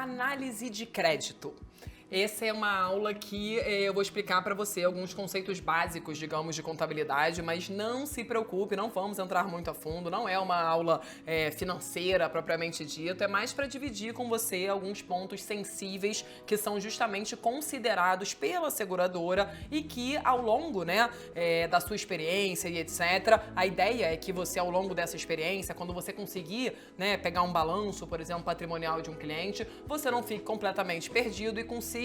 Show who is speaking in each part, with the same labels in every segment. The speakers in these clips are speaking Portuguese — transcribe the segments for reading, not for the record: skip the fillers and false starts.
Speaker 1: análise de crédito. Essa é uma aula que eu vou explicar para você alguns conceitos básicos, digamos, de contabilidade, mas não se preocupe, não vamos entrar muito a fundo, não é uma aula financeira propriamente dita, é mais para dividir com você alguns pontos sensíveis que são justamente considerados pela seguradora e que ao longo, da sua experiência e etc., a ideia é que você ao longo dessa experiência, quando você conseguir, pegar um balanço, por exemplo, patrimonial de um cliente, você não fique completamente perdido e consiga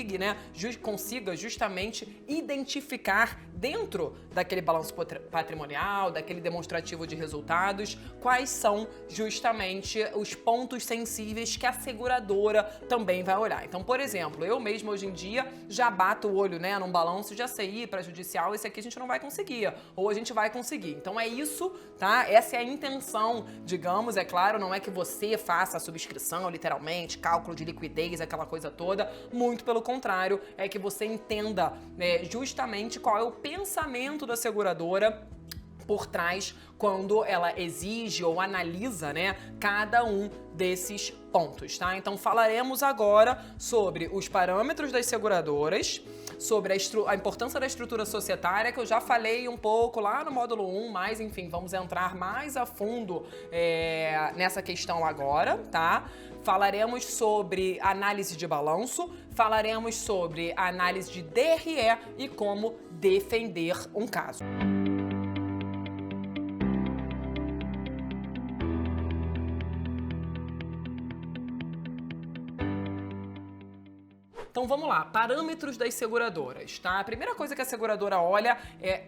Speaker 1: justamente identificar dentro daquele balanço patrimonial, daquele demonstrativo de resultados, quais são justamente os pontos sensíveis que a seguradora também vai olhar. Então, por exemplo, eu mesmo hoje em dia já bato o olho, num balanço, já sei ir para judicial, esse aqui a gente não vai conseguir, ou a gente vai conseguir. Então é isso, tá? Essa é a intenção, digamos, é claro, não é que você faça a subscrição, literalmente, cálculo de liquidez, aquela coisa toda, muito pelo contrário, é que você entenda justamente qual é o pensamento da seguradora por trás quando ela exige ou analisa, cada um desses pontos, tá? Então falaremos agora sobre os parâmetros das seguradoras, sobre a importância da estrutura societária, que eu já falei um pouco lá no módulo 1, mas enfim, vamos entrar mais a fundo nessa questão agora, tá? Falaremos sobre análise de balanço, falaremos sobre análise de DRE e como defender um caso. Então vamos lá, parâmetros das seguradoras, tá? A primeira coisa que a seguradora olha,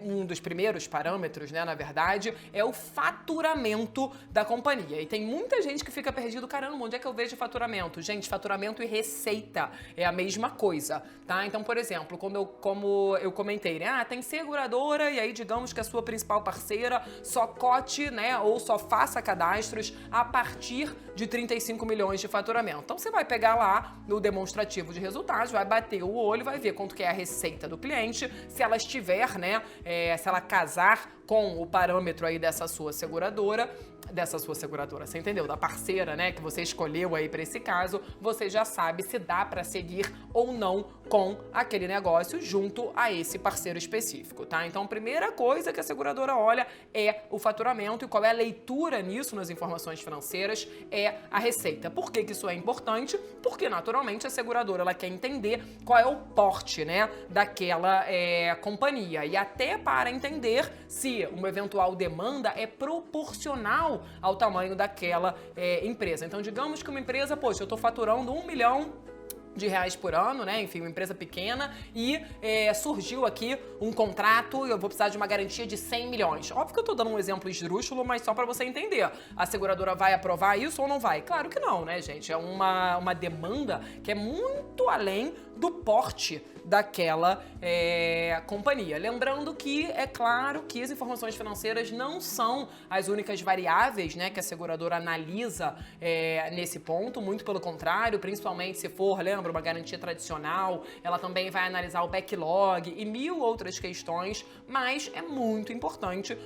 Speaker 1: um dos primeiros parâmetros, na verdade, é o faturamento da companhia. E tem muita gente que fica perdido, caramba, onde é que eu vejo faturamento? Gente, faturamento e receita é a mesma coisa, tá? Então, por exemplo, como eu comentei, tem seguradora e aí digamos que a sua principal parceira só cote, ou só faça cadastros a partir de 35 milhões de faturamento. Então você vai pegar lá no demonstrativo de resultados, vai bater o olho, vai ver quanto que é a receita do cliente, se ela estiver, se ela casar com o parâmetro aí dessa sua seguradora, você entendeu? Da parceira, que você escolheu aí para esse caso, você já sabe se dá para seguir ou não com aquele negócio junto a esse parceiro específico, tá? Então, a primeira coisa que a seguradora olha é o faturamento e qual é a leitura nisso nas informações financeiras é a receita. Por que que isso é importante? Porque, naturalmente, a seguradora ela quer entender qual é o porte, daquela companhia e até para entender se uma eventual demanda é proporcional ao tamanho daquela empresa. Então, digamos que uma empresa, eu estou faturando R$1 milhão por ano, enfim, uma empresa pequena e surgiu aqui um contrato e eu vou precisar de uma garantia de 100 milhões. Óbvio que eu tô dando um exemplo esdrúxulo, mas só para você entender. A seguradora vai aprovar isso ou não vai? Claro que não, gente? É uma demanda que é muito além do porte daquela companhia. Lembrando que é claro que as informações financeiras não são as únicas variáveis, que a seguradora analisa nesse ponto, muito pelo contrário, principalmente se for, lembra, uma garantia tradicional, ela também vai analisar o backlog e mil outras questões, mas é muito importante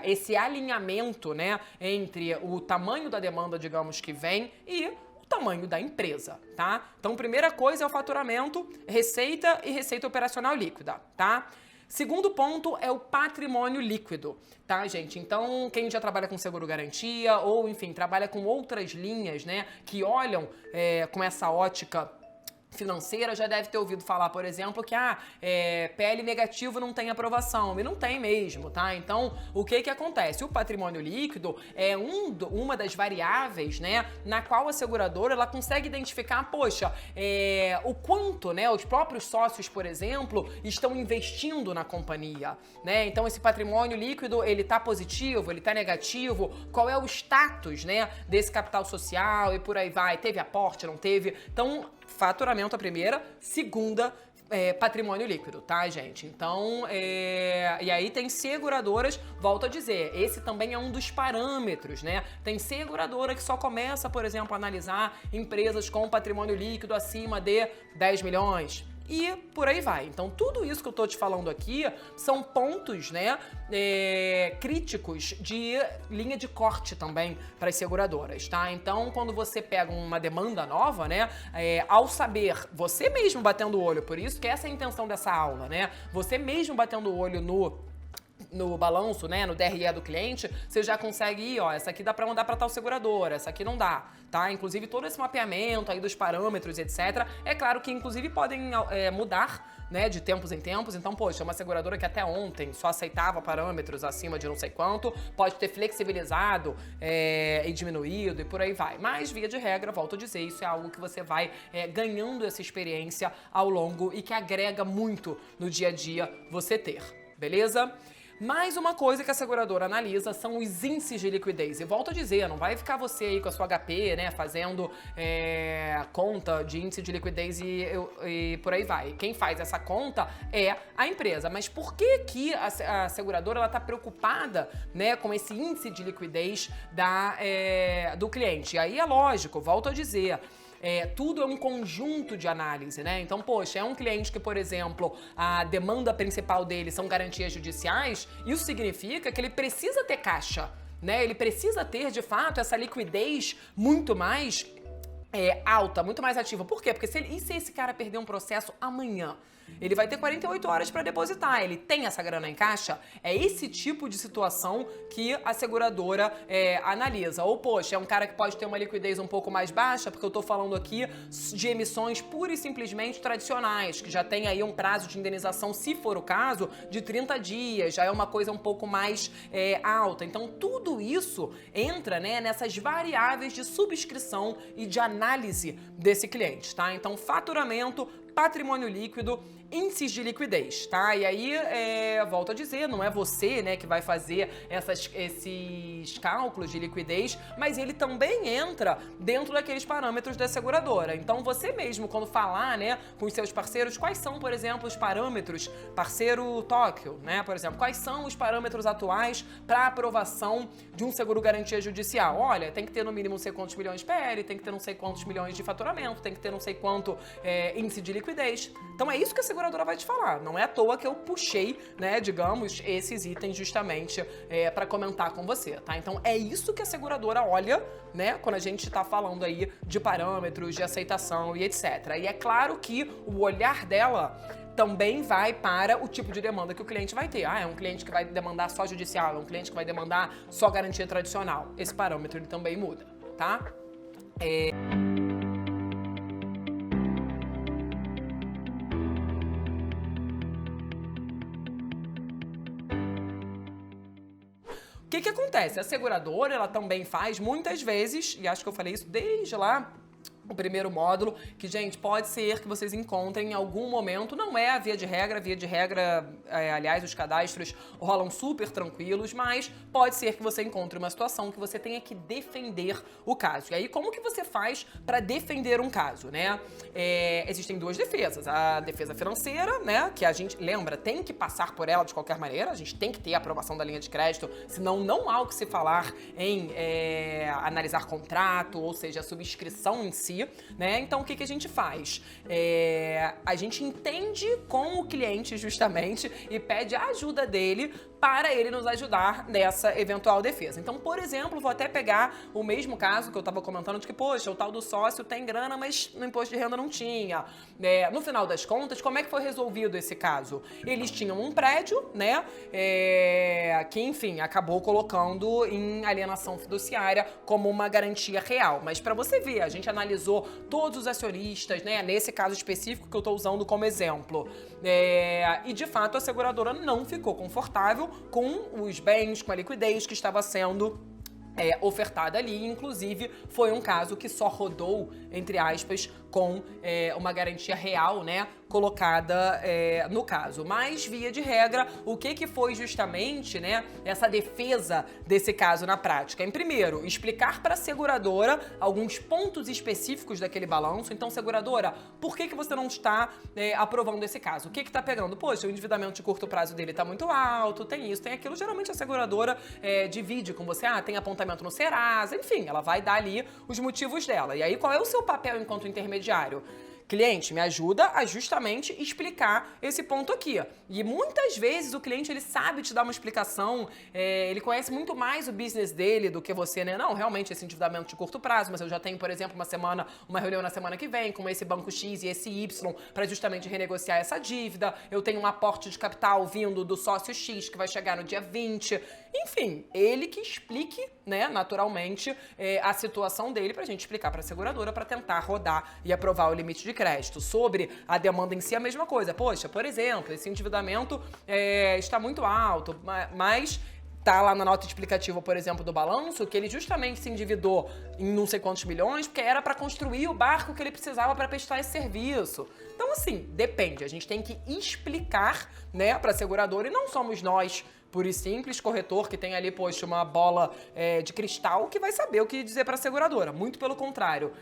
Speaker 1: esse alinhamento, entre o tamanho da demanda, digamos, que vem e tamanho da empresa, tá? Então, primeira coisa é o faturamento, receita e receita operacional líquida, tá? Segundo ponto é o patrimônio líquido, tá, gente? Então, quem já trabalha com seguro-garantia ou, enfim, trabalha com outras linhas, que olham com essa ótica financeira, já deve ter ouvido falar, por exemplo, que PL negativo não tem aprovação, e não tem mesmo, tá? Então, o que acontece? O patrimônio líquido é uma das variáveis, na qual a seguradora ela consegue identificar, o quanto, os próprios sócios, por exemplo, estão investindo na companhia, Então, esse patrimônio líquido, ele tá positivo, ele tá negativo, qual é o status, desse capital social e por aí vai, teve aporte, não teve? Então, faturamento a primeira, segunda, patrimônio líquido, tá, gente? Então, e aí tem seguradoras, volto a dizer, esse também é um dos parâmetros, Tem seguradora que só começa, por exemplo, a analisar empresas com patrimônio líquido acima de 10 milhões. e por aí vai. Então, tudo isso que eu tô te falando aqui são pontos, né, críticos de linha de corte também para as seguradoras, tá? Então, quando você pega uma demanda nova, né, ao saber, você mesmo batendo o olho, por isso que essa é a intenção dessa aula, né? Você mesmo batendo o olho no balanço, né, no DRE do cliente, você já consegue ir, ó, essa aqui dá pra mandar pra tal seguradora, essa aqui não dá, tá? Inclusive todo esse mapeamento aí dos parâmetros, etc. É claro que inclusive podem mudar, né, de tempos em tempos. Então, poxa, uma seguradora que até ontem só aceitava parâmetros acima de não sei quanto, pode ter flexibilizado e diminuído e por aí vai. Mas, via de regra, volto a dizer, isso é algo que você vai ganhando essa experiência ao longo e que agrega muito no dia a dia você ter, beleza? Mais uma coisa que a seguradora analisa são os índices de liquidez. E volto a dizer, não vai ficar você aí com a sua HP, né, fazendo conta de índice de liquidez e por aí vai. Quem faz essa conta é a empresa. Mas por que a seguradora ela tá preocupada, né, com esse índice de liquidez do cliente? E aí é lógico, volto a dizer, tudo é um conjunto de análise, né? Então, poxa, é um cliente que, por exemplo, a demanda principal dele são garantias judiciais, isso significa que ele precisa ter caixa, né? Ele precisa ter, de fato, essa liquidez muito mais alta, muito mais ativa. Por quê? Porque se esse cara perder um processo amanhã, ele vai ter 48 horas para depositar, ele tem essa grana em caixa? É esse tipo de situação que a seguradora analisa. Ou, poxa, é um cara que pode ter uma liquidez um pouco mais baixa, porque eu tô falando aqui de emissões pura e simplesmente tradicionais, que já tem aí um prazo de indenização, se for o caso, de 30 dias, já é uma coisa um pouco mais alta. Então, tudo isso entra, né, nessas variáveis de subscrição e de análise desse cliente, tá? Então, faturamento, patrimônio líquido, índices de liquidez, tá? E aí, volto a dizer, não é você, né, que vai fazer esses cálculos de liquidez, mas ele também entra dentro daqueles parâmetros da seguradora. Então, você mesmo, quando falar, né, com os seus parceiros, quais são, por exemplo, os parâmetros, parceiro Tóquio, né, por exemplo, quais são os parâmetros atuais para aprovação de um seguro garantia judicial? Olha, tem que ter no mínimo não sei quantos milhões de PL, tem que ter não sei quantos milhões de faturamento, tem que ter não sei quanto índice de liquidez. Então é isso que a seguradora vai te falar. Não é à toa que eu puxei, né, digamos, esses itens justamente para comentar com você, tá? Então é isso que a seguradora olha, né, quando a gente tá falando aí de parâmetros, de aceitação e etc. E é claro que o olhar dela também vai para o tipo de demanda que o cliente vai ter. Ah, é um cliente que vai demandar só judicial, é um cliente que vai demandar só garantia tradicional. Esse parâmetro ele também muda, tá? O que acontece? A seguradora, ela também faz muitas vezes, e acho que eu falei isso desde lá, o primeiro módulo, que, gente, pode ser que vocês encontrem em algum momento, não é a via de regra, aliás, os cadastros rolam super tranquilos, mas pode ser que você encontre uma situação que você tenha que defender o caso. E aí, como que você faz para defender um caso, né? Existem duas defesas. A defesa financeira, né, que a gente, lembra, tem que passar por ela de qualquer maneira, a gente tem que ter a aprovação da linha de crédito, senão não há o que se falar em analisar contrato, ou seja, a subscrição em si, né? Então, o que a gente faz? A gente entende com o cliente, justamente, e pede a ajuda dele para ele nos ajudar nessa eventual defesa. Então, por exemplo, vou até pegar o mesmo caso que eu estava comentando de que, poxa, o tal do sócio tem grana, mas no imposto de renda não tinha. No final das contas, como é que foi resolvido esse caso? Eles tinham um prédio, né, que, enfim, acabou colocando em alienação fiduciária como uma garantia real. Mas para você ver, a gente analisou todos os acionistas, né, nesse caso específico que eu estou usando como exemplo. E, de fato, a seguradora não ficou confortável com os bens, com a liquidez que estava sendo ofertada ali. Inclusive, foi um caso que só rodou, entre aspas, com uma garantia real, né, colocada no caso. Mas, via de regra, o que foi justamente, né, essa defesa desse caso na prática? Em primeiro, explicar para a seguradora alguns pontos específicos daquele balanço. Então, seguradora, por que você não está aprovando esse caso? O que está pegando? Poxa, o endividamento de curto prazo dele está muito alto, tem isso, tem aquilo. Geralmente a seguradora divide com você, tem apontamento no Serasa, enfim, ela vai dar ali os motivos dela. E aí, qual é o seu papel enquanto intermediário? cliente, me ajuda a justamente explicar esse ponto aqui. E muitas vezes o cliente, ele sabe te dar uma explicação, ele conhece muito mais o business dele do que você, né? Não, realmente esse endividamento de curto prazo, mas eu já tenho, por exemplo, uma reunião na semana que vem com esse banco X e esse Y para justamente renegociar essa dívida. Eu tenho um aporte de capital vindo do sócio X que vai chegar no dia 20. Enfim, ele que explique, né, naturalmente, a situação dele pra gente explicar pra seguradora pra tentar rodar e aprovar o limite de crédito. Sobre a demanda em si, a mesma coisa. Poxa, por exemplo, esse endividamento está muito alto, mas tá lá na nota explicativa, por exemplo, do balanço, que ele justamente se endividou em não sei quantos milhões, porque era para construir o barco que ele precisava para prestar esse serviço. Então, assim, depende. A gente tem que explicar, né, para a seguradora, e não somos nós, puro e simples, corretor que tem ali, poxa, uma bola de cristal que vai saber o que dizer para a seguradora. Muito pelo contrário.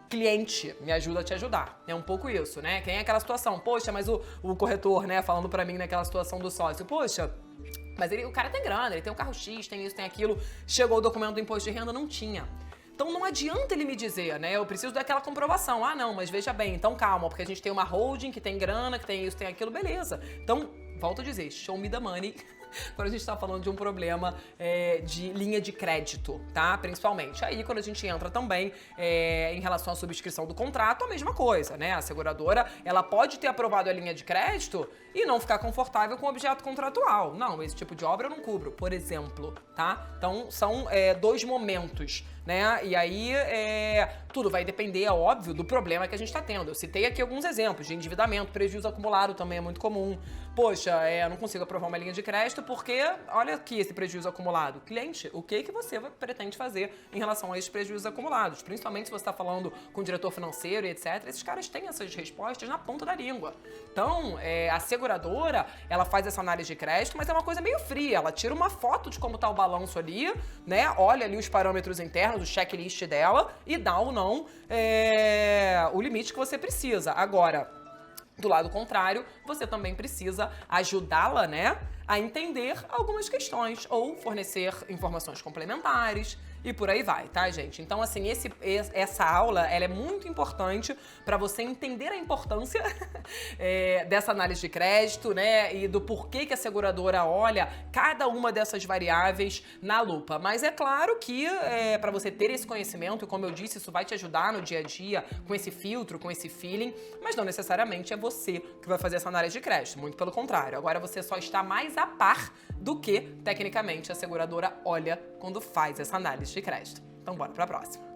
Speaker 1: Cliente, me ajuda a te ajudar. É um pouco isso, né? Quem é aquela situação? Poxa, mas o corretor, né, falando pra mim naquela situação do sócio, poxa, mas o cara tem grana, ele tem um carro X, tem isso, tem aquilo, chegou o documento do imposto de renda, não tinha. Então não adianta ele me dizer, né, eu preciso daquela comprovação. Ah, não, mas veja bem, então calma, porque a gente tem uma holding que tem grana, que tem isso, tem aquilo, beleza. Então, volto a dizer, show me the money. Quando a gente tá falando de um problema de linha de crédito, tá? Principalmente. Aí, quando a gente entra também em relação à subscrição do contrato, a mesma coisa, né? A seguradora, ela pode ter aprovado a linha de crédito e não ficar confortável com o objeto contratual. Não, esse tipo de obra eu não cubro, por exemplo, tá? Então, são dois momentos, né? E aí, tudo vai depender, é óbvio, do problema que a gente tá tendo. Eu citei aqui alguns exemplos de endividamento, prejuízo acumulado também é muito comum. Poxa, eu não consigo aprovar uma linha de crédito porque, olha aqui esse prejuízo acumulado. Cliente, o que você pretende fazer em relação a esses prejuízos acumulados? Principalmente se você está falando com o diretor financeiro e etc. Esses caras têm essas respostas na ponta da língua. Então, a seguradora, ela faz essa análise de crédito, mas é uma coisa meio fria. Ela tira uma foto de como está o balanço ali, né? Olha ali os parâmetros internos, o checklist dela e dá ou não o limite que você precisa. Agora, do lado contrário, você também precisa ajudá-la, né, a entender algumas questões ou fornecer informações complementares e por aí vai, tá, gente? Então, assim, essa aula, ela é muito importante para você entender a importância dessa análise de crédito, né, e do porquê que a seguradora olha cada uma dessas variáveis na lupa. Mas é claro que para você ter esse conhecimento, e como eu disse, isso vai te ajudar no dia a dia, com esse filtro, com esse feeling, mas não necessariamente é você que vai fazer essa análise de crédito, muito pelo contrário. Agora você só está mais a par do que, tecnicamente, a seguradora olha quando faz essa análise de crédito. Então, bora para a próxima.